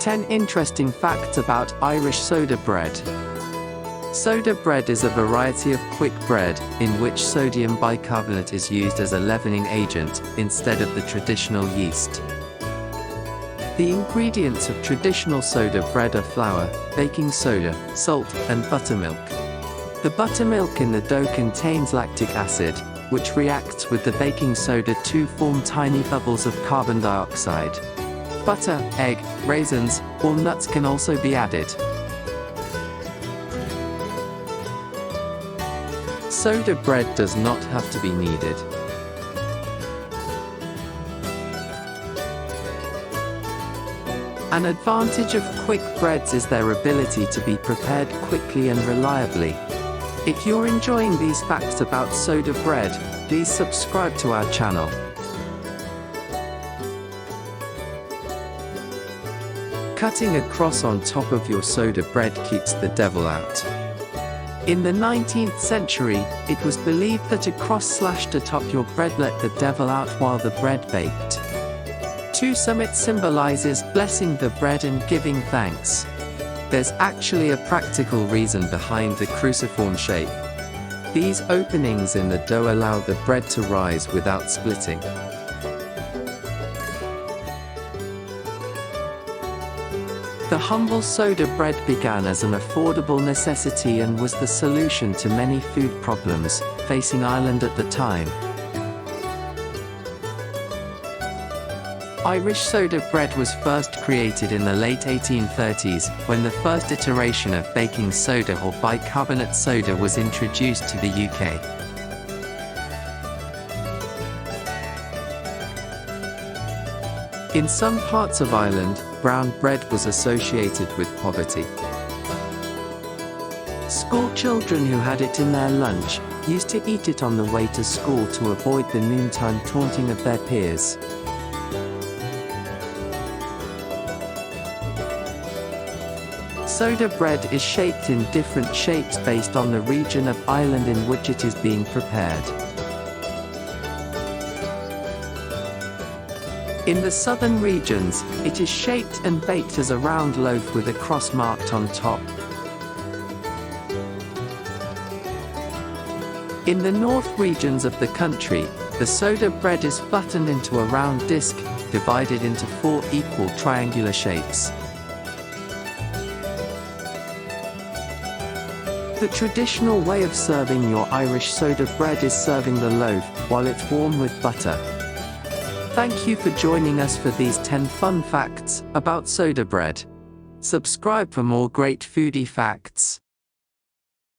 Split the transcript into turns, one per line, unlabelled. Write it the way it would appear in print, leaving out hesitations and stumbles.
10 interesting facts about Irish soda bread. Soda bread is a variety of quick bread, in which sodium bicarbonate is used as a leavening agent, instead of the traditional yeast. The ingredients of traditional soda bread are flour, baking soda, salt, and buttermilk. The buttermilk in the dough contains lactic acid, which reacts with the baking soda to form tiny bubbles of carbon dioxide. Butter, egg, raisins, or nuts can also be added. Soda bread does not have to be kneaded. An advantage of quick breads is their ability to be prepared quickly and reliably. If you're enjoying these facts about soda bread, please subscribe to our channel. Cutting a cross on top of your soda bread keeps the devil out. In the 19th century, it was believed that a cross slashed atop your bread let the devil out while the bread baked. To some, it symbolizes blessing the bread and giving thanks. There's actually a practical reason behind the cruciform shape. These openings in the dough allow the bread to rise without splitting. The humble soda bread began as an affordable necessity and was the solution to many food problems facing Ireland at the time. Irish soda bread was first created in the late 1830s, when the first iteration of baking soda or bicarbonate soda was introduced to the UK. In some parts of Ireland, brown bread was associated with poverty. School children who had it in their lunch used to eat it on the way to school to avoid the noontime taunting of their peers. Soda bread is shaped in different shapes based on the region of Ireland in which it is being prepared. In the southern regions, it is shaped and baked as a round loaf with a cross marked on top. In the north regions of the country, the soda bread is flattened into a round disc, divided into 4 equal triangular shapes. The traditional way of serving your Irish soda bread is serving the loaf while it's warm with butter. Thank you for joining us for these 10 fun facts about soda bread. Subscribe for more great foodie facts.